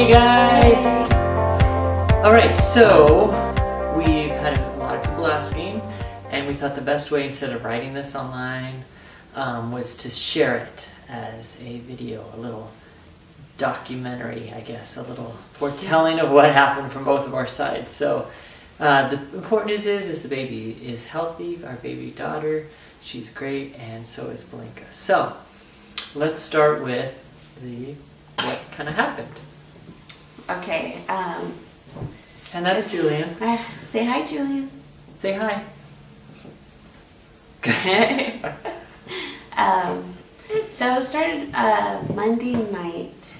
Hey guys! Alright, so we've had a lot of people asking, and we thought the best way, instead of writing this online, was to share it as a video, a little documentary, I guess, a little foretelling of what happened from both of our sides. So the important news is the baby is healthy, our baby daughter, she's great, and so is Belinka. So let's start with what kind of happened. Okay. And that's Julian. Say hi, Julian. Say hi. So it started Monday night.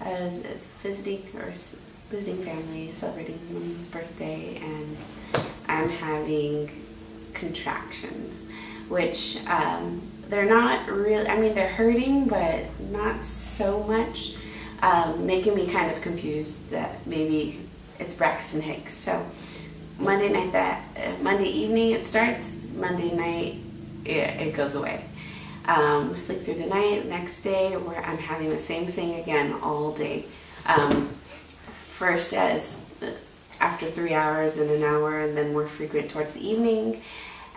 I was visiting family, celebrating mom's birthday, and I'm having contractions, which they're not really, I mean, they're hurting, but not so much, making me kind of confused that maybe it's Braxton Hicks. So Monday evening it starts, Monday night it goes away. Sleep through the night. Next day where I'm having the same thing again all day. First as after 3 hours and an hour, and then more frequent towards the evening.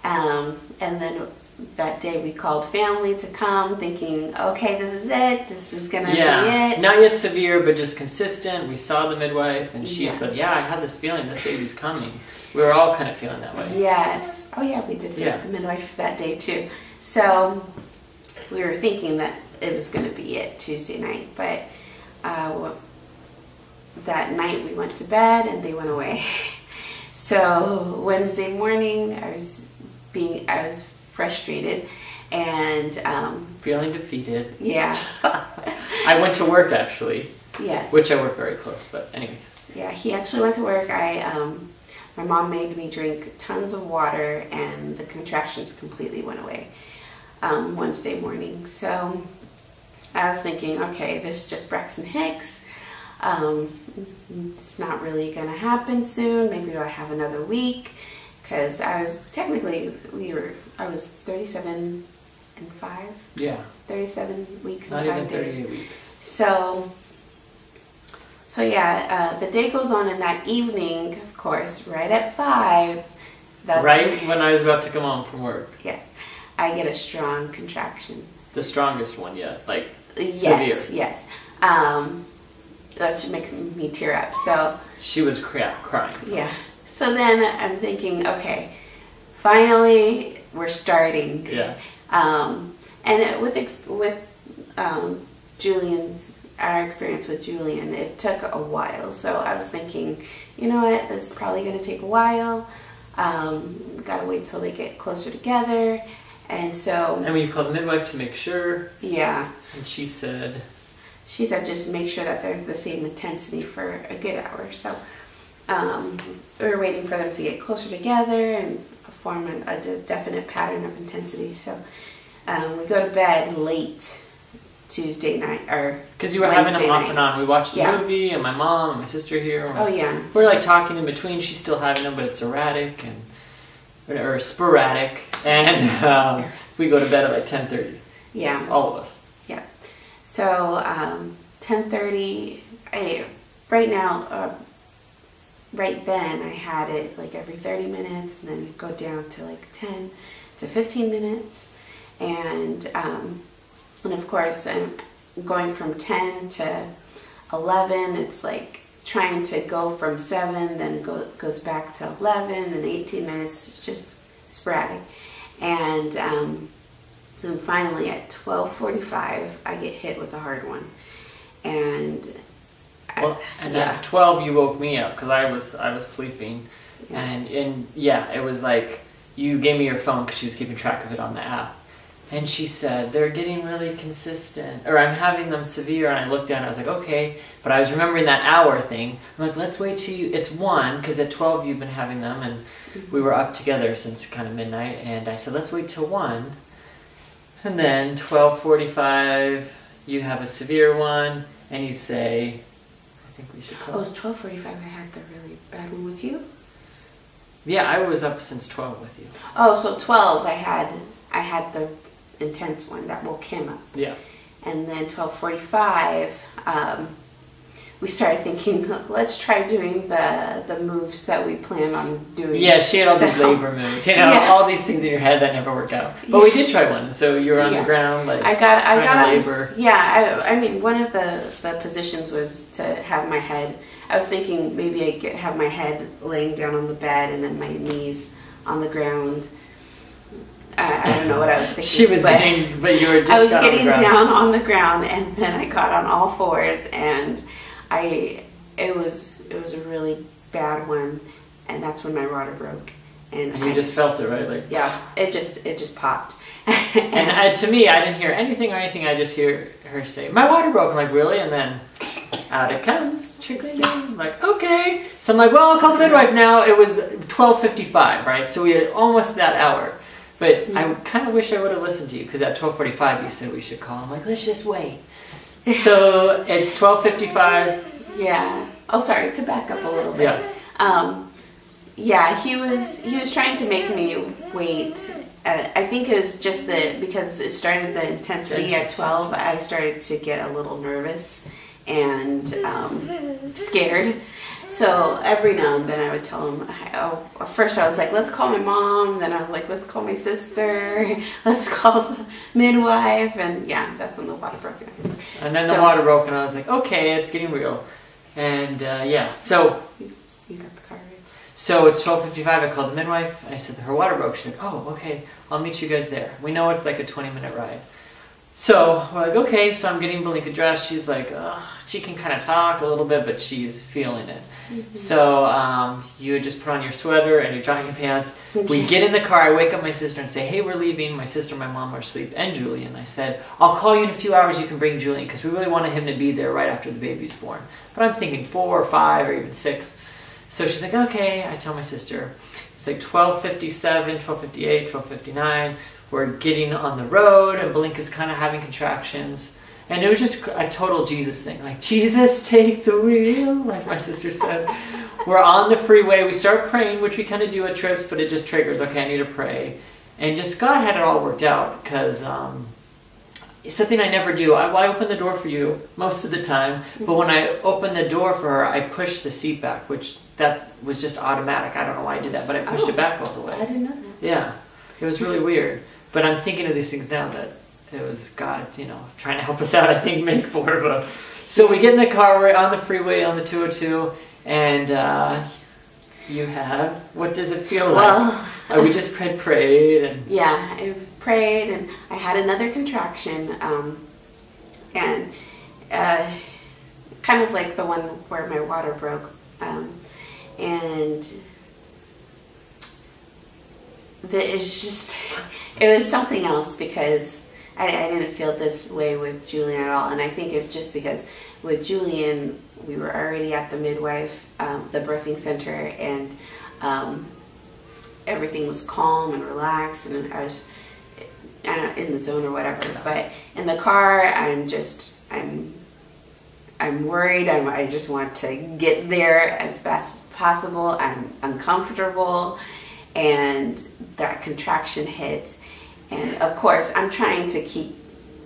And then that day we called family to come, thinking, okay, this is it. This is gonna be it. Not yet severe, but just consistent. We saw the midwife, and she said, "Yeah, I have this feeling this baby's coming." We were all kind of feeling that way. Yes. Oh yeah, we did visit the midwife that day too. So we were thinking that it was going to be it Tuesday night, but that night we went to bed and they went away. So Wednesday morning I was frustrated and feeling defeated. Yeah. I went to work actually. Yes. Which I work very close, but anyways. Yeah, he actually went to work. My mom made me drink tons of water and the contractions completely went away Wednesday morning. So I was thinking, okay, this is just Braxton Hicks. It's not really going to happen soon. Maybe I'll have another week, because I was technically, I was 37 and 5. Yeah. 37 weeks and 5 days. Not even 38 weeks. So yeah, the day goes on, and that evening, of course, right at 5. That's when I was about to come home from work. Yes. I get a strong contraction. The strongest one yet, like severe. Yes. That makes me tear up. So she was crying. Yeah. So then I'm thinking, okay, finally we're starting. Yeah. And with our experience with Julian, it took a while. So I was thinking, you know what, this is probably going to take a while. Gotta wait till they get closer together. And so... And when you called the midwife to make sure... Yeah. And she said... She said just make sure that they're the same intensity for a good hour. So we were waiting for them to get closer together and form a definite pattern of intensity. So we go to bed late Tuesday night, or because you were Wednesday having them off night. and on. We watched the movie, and my mom and my sister here. Oh yeah. We're like talking in between. She's still having them, but it's erratic or sporadic. And we go to bed at like 10:30. Yeah. All of us. Yeah. So 10:30. Right then I had it like every 30 minutes, and then go down to like 10 to 15 minutes, and of course I'm going from 10 to 11. It's like trying to go from 7, then goes back to 11 and 18 minutes. It's just sporadic, and then finally at 12:45 I get hit with a hard one, and at 12 you woke me up because I was sleeping, and it was like you gave me your phone because she was keeping track of it on the app. And she said, they're getting really consistent, or I'm having them severe, and I looked at it, I was like, okay, but I was remembering that hour thing. I'm like, let's wait till it's 1, because at 12 you've been having them, and we were up together since kind of midnight, and I said, let's wait till 1, and then 12:45, you have a severe one, and you say, I think we should call. Oh, it was 12:45 I had the really bad one with you? Yeah, I was up since 12 with you. Oh, so 12 I had the intense one that woke him up. Yeah. And then 12:45, we started thinking, let's try doing the moves that we planned on doing. Yeah, she had all these labor moves, you know, all these things in your head that never worked out. But we did try one. So you were on the ground, like I got labor. Yeah, I mean, one of the positions was to have my head. I was thinking maybe I could have my head laying down on the bed and then my knees on the ground. I don't know what I was thinking. She was getting, but you were just I was getting down on the ground, and then I got on all fours, and it was a really bad one, and that's when my water broke. And you just felt it, right? Like yeah, it just popped. And to me, I didn't hear anything or anything. I just hear her say, "My water broke." I'm like, "Really?" And then out it comes, trickling down. I'm like, okay. So I'm like, "Well, I'll call the midwife now." It was 12:55, right? So we had almost that hour. But I kind of wish I would have listened to you, because at 12:45 you said we should call. I'm like, let's just wait. So it's 12:55. Yeah. Oh, sorry. To back up a little bit. Yeah. Yeah. He was trying to make me wait. I think it was just because it started the intensity at 12. I started to get a little nervous and scared. So every now and then I would tell him, first I was like, let's call my mom. Then I was like, let's call my sister. Let's call the midwife. And yeah, that's when the water broke. And then the water broke and I was like, okay, it's getting real. And yeah, so. You got the car right? So it's 12:55, I called the midwife. I said, her water broke. She's like, oh, okay, I'll meet you guys there. We know it's like a 20-minute ride. So we're like, okay, so I'm getting Belinka dressed. She's like, she can kind of talk a little bit, but she's feeling it. Mm-hmm. So you would just put on your sweater and your jogging pants. We get in the car. I wake up my sister and say, hey, we're leaving. My sister and my mom are asleep, and Julian. I said, I'll call you in a few hours. You can bring Julian, because we really wanted him to be there right after the baby's born. But I'm thinking 4 or 5 or even 6. So she's like, okay. I tell my sister. It's like 12:57, 12:58, 12:59. We're getting on the road, and Belinka's kind of having contractions. And it was just a total Jesus thing. Like, Jesus, take the wheel, like my sister said. We're on the freeway. We start praying, which we kind of do at trips, but it just triggers, okay, I need to pray. And just God had it all worked out, because it's something I never do. I open the door for you most of the time, but when I open the door for her, I push the seat back, which that was just automatic. I don't know why I did that, but I pushed it back all the way. I didn't know that. Yeah, it was really weird. But I'm thinking of these things now that it was God, trying to help us out, I think, make for it. So we get in the car, we're on the freeway on the 202, and you have, what does it feel like? Well, we just prayed. And yeah, I prayed, and I had another contraction, and kind of like the one where my water broke, and it was something else, because I didn't feel this way with Julian at all. And I think it's just because with Julian, we were already at the midwife, the birthing center, and everything was calm and relaxed, and I was in the zone or whatever. But in the car, I'm worried. I just want to get there as fast as possible. I'm uncomfortable. And that contraction hit, and of course I'm trying to keep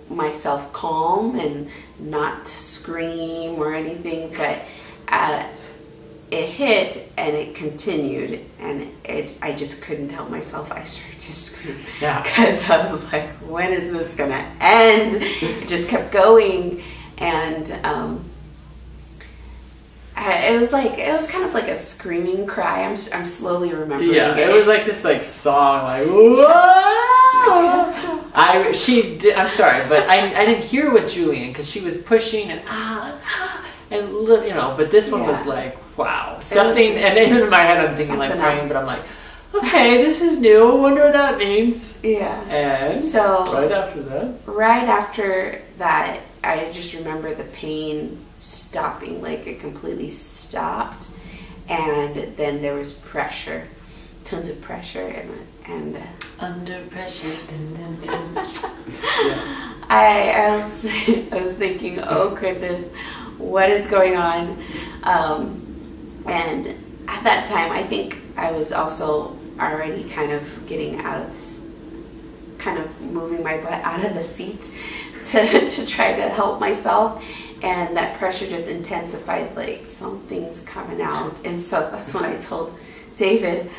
myself calm and not scream or anything, but it hit and it continued, and I just couldn't help myself. I started to scream, because I was like, when is this gonna end? It just kept going, and it was kind of like a screaming cry. I'm slowly remembering. Yeah, it was like this song, like whoa. I'm sorry, but I didn't hear with Julian, because she was pushing and but this one was like, wow, something. And even in my head I'm thinking like praying, else. But I'm like, okay, this is new. I wonder what that means. Yeah. And so right after that, I just remember the pain stopping, like it completely stopped, and then there was pressure, tons of pressure, and under pressure. Dun, dun, dun. Yeah. I was thinking, oh goodness, what is going on? And at that time, I think I was also already kind of getting out of this, kind of moving my butt out of the seat to try to help myself. and that pressure just intensified, like something's coming out. And so that's when I told David,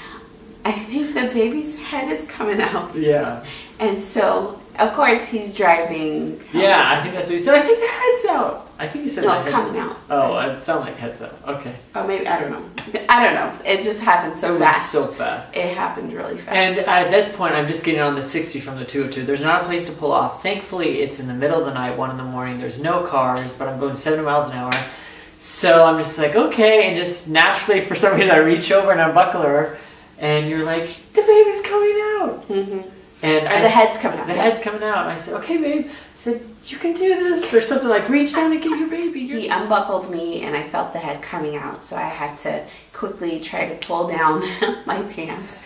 I think the baby's head is coming out. Yeah. And so, of course, he's driving. Yeah, I think that's what you said. I think the head's out. I think you said no, coming out. Oh, it sounded like head's out. Okay. Oh, maybe, I don't know. It just happened so fast. So fast. It happened really fast. And at this point, I'm just getting on the 60 from the 202. There's not a place to pull off. Thankfully, it's in the middle of the night, 1 in the morning. There's no cars, but I'm going 70 miles an hour. So I'm just like, okay. And just naturally, for some reason, I reach over and unbuckle her. And you're like, the baby's coming out. Mm-hmm. And the head's coming out. The head's coming out. And I said, okay, babe. I said, you can do this. Or something like, reach down and get your baby. He unbuckled me and I felt the head coming out. So I had to quickly try to pull down my pants.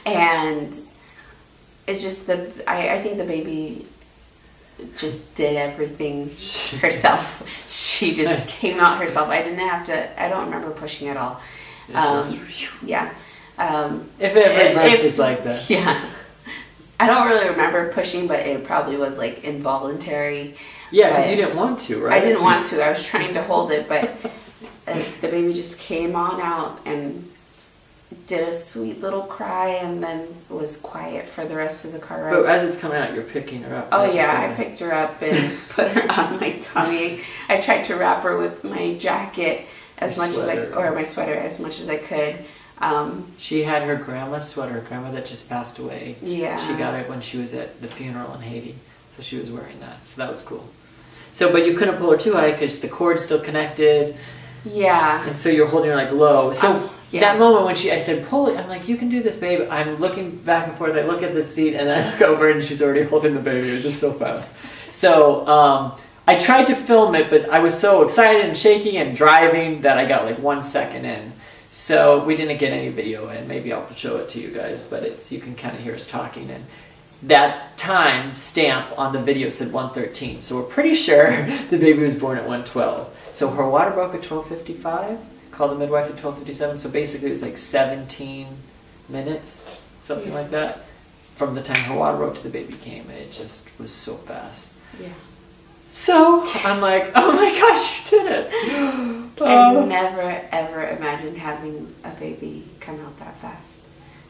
And it's just, I think the baby just did everything herself. She just came out herself. I don't remember pushing at all. Yeah. If every birth is like that. Yeah. I don't really remember pushing, but it probably was like involuntary. Yeah, because you didn't want to, right? I didn't want to. I was trying to hold it, but the baby just came on out and did a sweet little cry and then was quiet for the rest of the car ride. But as it's coming out, you're picking her up. Oh, yeah. I picked her up and put her on my tummy. I tried to wrap her with my jacket as much as or my sweater as much as I could. She had her grandma's sweater, her grandma that just passed away. Yeah. She got it when she was at the funeral in Haiti. So she was wearing that. So that was cool. So, but you couldn't pull her too high because the cord's still connected. Yeah. And so you're holding her like low. So that moment when I said, pull it, I'm like, you can do this, babe. I'm looking back and forth. I look at the seat and I look over and she's already holding the baby. It was just so fast. So, I tried to film it, but I was so excited and shaking and driving that I got like 1 second in. So we didn't get any video in. Maybe I'll show it to you guys, but you can kind of hear us talking. And that time stamp on the video said 1:13. So we're pretty sure the baby was born at 1:12. So her water broke at 12:55. Called the midwife at 12:57. So basically it was like 17 minutes, something like that, from the time her water broke to the baby came. And it just was so fast. Yeah. So I'm like, oh my gosh, you did it. I never ever imagined having a baby come out that fast.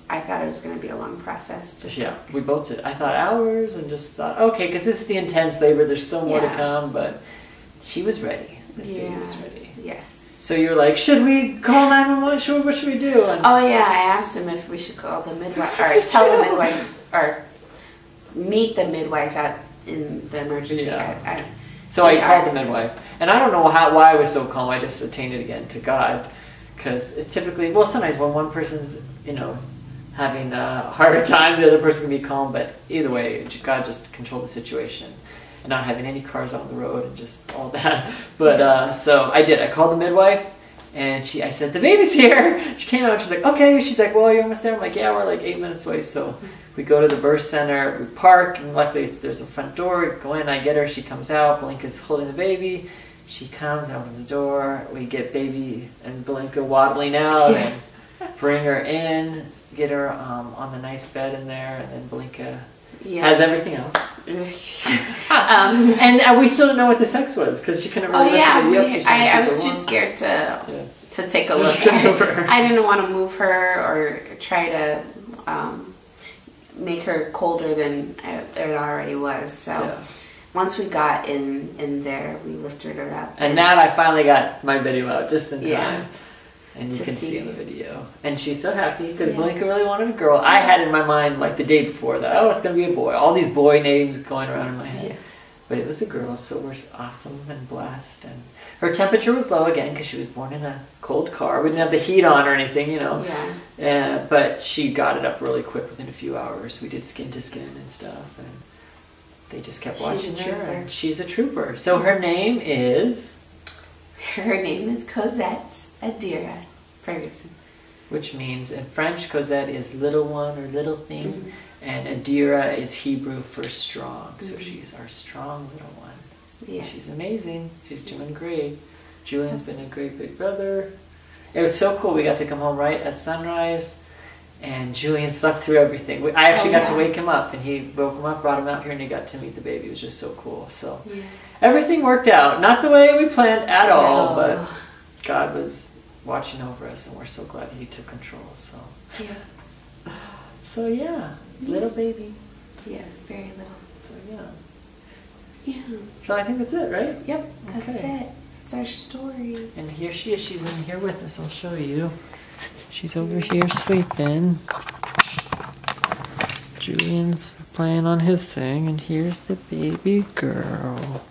I thought it was going to be a long process. We both did. I thought hours and just thought, okay, because this is the intense labor. There's still more to come, but she was ready. This baby was ready. Yes. So you're like, should we call 911? What should we do? And oh yeah, I asked him if we should call the midwife or tell the midwife or meet the midwife in the emergency. Yeah. So I called the midwife, and I don't know why I was so calm. I just attained it again to God, because typically, sometimes when one person's having a harder time, the other person can be calm. But either way, God just controlled the situation, and not having any cars on the road and just all that. But so I did. I called the midwife, and I said, the baby's here. She came out. She's like, okay. She's like, well, you're almost there. I'm like, yeah, we're like 8 minutes away. So we go to the birth center, we park, and luckily there's a front door. We go in, I get her, she comes out, Blinka's holding the baby. She comes, opens the door, we get baby and Blinka waddling out and bring her in, get her on the nice bed in there, and then Blinka has everything else. And we still don't know what the sex was because she couldn't really lift the baby up. I was too scared to take a look at her. I didn't want to move her or try to make her colder than it already was. So once we got in there, we lifted her up. And now I finally got my video out just in time. And you can see in the video. And she's so happy because Blinka really wanted a girl. I had in my mind like the day before that, it's going to be a boy. All these boy names going around in my head. But it was a girl, so we're awesome and blessed. And her temperature was low again because she was born in a cold car. We didn't have the heat on or anything, but she got it up really quick within a few hours. We did skin to skin and stuff, and they just kept watching her. And she's a trooper. So her name is? Her name is Cosette Adira Ferguson. Which means in French, Cosette is little one or little thing. And Adira is Hebrew for strong. So she's our strong little one. Yeah. She's amazing. She's doing great. Julian's been a great big brother. It was so cool. We got to come home right at sunrise. And Julian slept through everything. I actually got to wake him up, and he woke him up, brought him out here, and he got to meet the baby. It was just so cool. So everything worked out. Not the way we planned at all, but God was watching over us, and we're so glad He took control. So yeah, little baby. Yes, very little. So yeah. So I think that's it, right? Yep, that's it. It's our story. And here she is. She's in here with us. I'll show you. She's over here sleeping. Julian's playing on his thing, and here's the baby girl.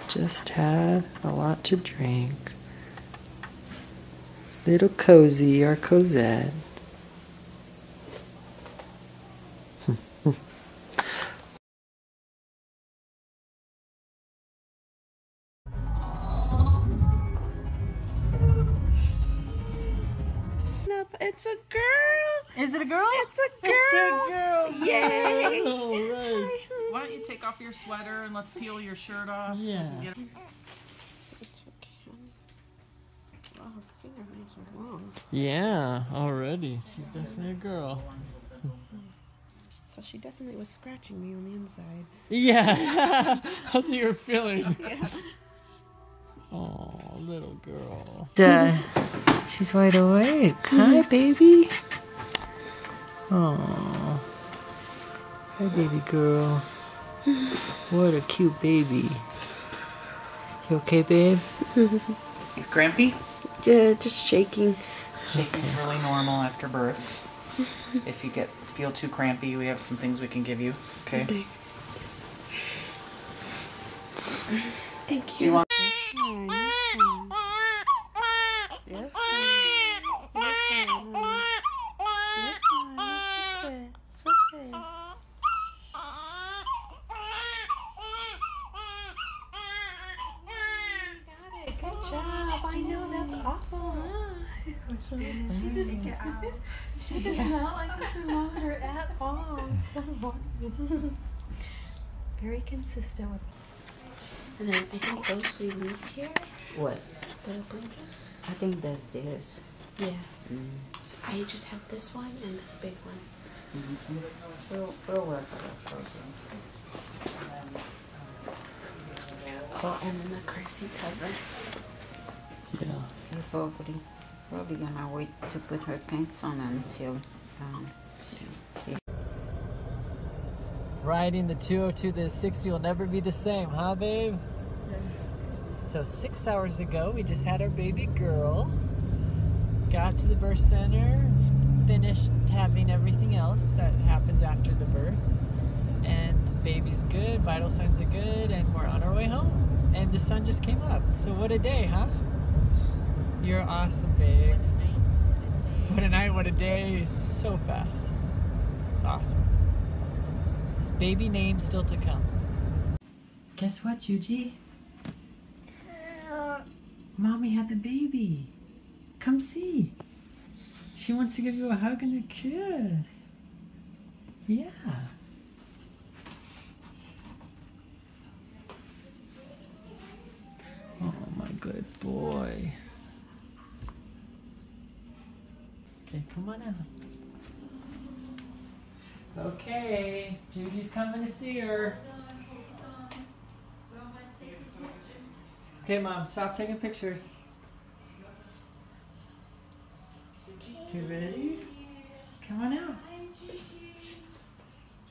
Just had a lot to drink. Little Cozy, or Cosette. It's a girl. Is it a girl? It's a girl. It's a girl. Yay. All right. Why don't you take off your sweater and let's peel your shirt off? Yeah. It's okay. Oh, her fingernails are long. Yeah, already. She's definitely a girl. So she definitely was scratching me on the inside. Yeah. How's your feeling? Yeah. Oh, little girl. She's wide awake. Hi, baby. Oh. Hi, baby girl. What a cute baby. You okay, babe? You crampy? Yeah, just shaking. Shaking's really normal after birth. If you feel too crampy, we have some things we can give you. Okay. Thank you. Do you want? Yes, honey. Yes, honey. Yes, honey. It's okay. Good job. I know that's awesome, huh? She does not like the thermometer at all. It's so boring. Very consistent with. And then I think those we leave here. What? The blanket. I think that's theirs. Yeah. I just have this one and this big one. Where was I? Oh, and then the car seat cover. Yeah. You're probably gonna wait to put her pants on until she Riding the 202 to the 60 will never be the same, huh, babe? So 6 hours ago, we just had our baby girl. Got to the birth center, finished having everything else that happens after the birth. And baby's good, vital signs are good, and we're on our way home. And the sun just came up. So what a day, huh? You're awesome, babe. What a night, what a day. So fast. It's awesome. Baby name still to come. Guess what, Yuji? Mommy had the baby. Come see. She wants to give you a hug and a kiss. Yeah. Oh, my good boy. Okay, come on out. Okay, Judy's coming to see her. Okay, Mom, stop taking pictures. You ready? Come on out.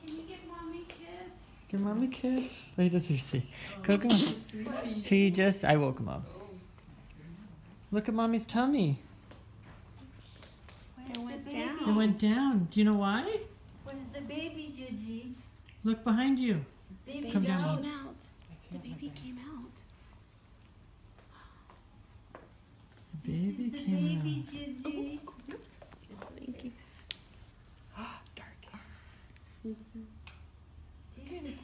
Can you give Mommy a kiss? Give Mommy a kiss. Wait, does he see? Go, come on. He just, I woke him up. Look at Mommy's tummy. It went baby? down. It went down. Do you know why? Where's the baby, Juji? Look behind you. Baby's Come Baby down. out. came out. The baby came out. The baby This is the came baby, out. Juji. Thank you. This is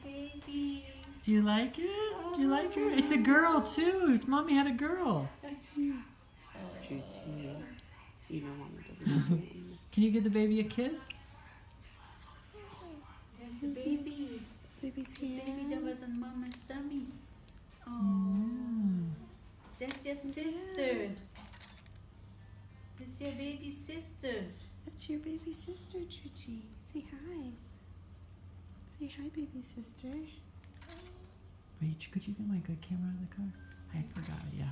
the baby. Do you like it? Do you like her? It's a girl too. Mommy had a girl. Juicy. You know Mama doesn't do it. Can you give the baby a kiss? That's the baby. This baby's The here. baby that was in Mama's tummy. Oh, Mm. that's your sister. That's your baby sister. It's your baby sister, Chuchi. Say hi. Say hi, baby sister. Rach, could you get my good camera out of the car? I forgot, yeah.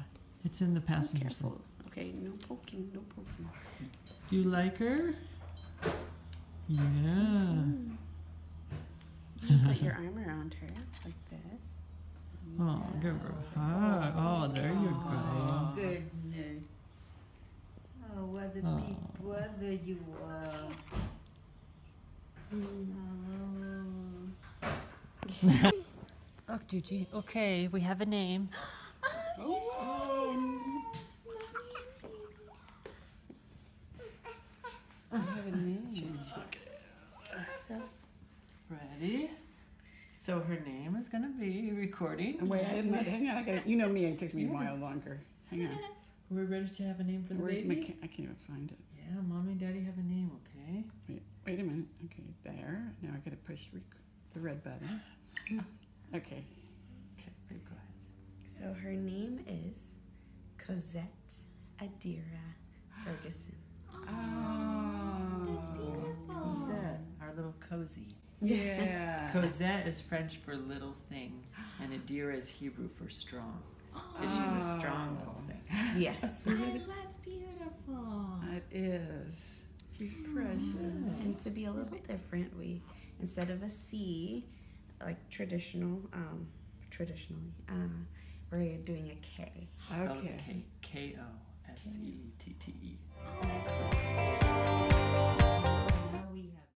It's in the passenger seat. Careful. Okay, no poking, no poking. Do you like her? Yeah. You can put your arm around her like this. Oh, give her a hug. Oh, there you go. Goodness. Oh, what a big brother you are. Oh, Gigi. Okay, we have a name. I have a name. So, Ready? So her name is gonna be recording. Wait, I didn't. Hang on. I got. You know me. It takes me a while longer. Hang on. We're ready to have a name for the Where's baby. I can't even find it. Yeah, mommy and daddy have a name. Okay. Wait a minute. Okay, there. Now I gotta push the red button. Okay. Okay, babe, go ahead. so her name is Cosette Adira Ferguson. That's beautiful. Who's that? Our little cozy. Yeah. Cosette is French for little thing, and Adira is Hebrew for strong. Because she's a strong little thing. Yes. That's beautiful. It is. She's precious. And to be a little different, we, instead of a C, like traditionally, we're doing a K. Spelled Okay. K-O-S-E-T-T-E.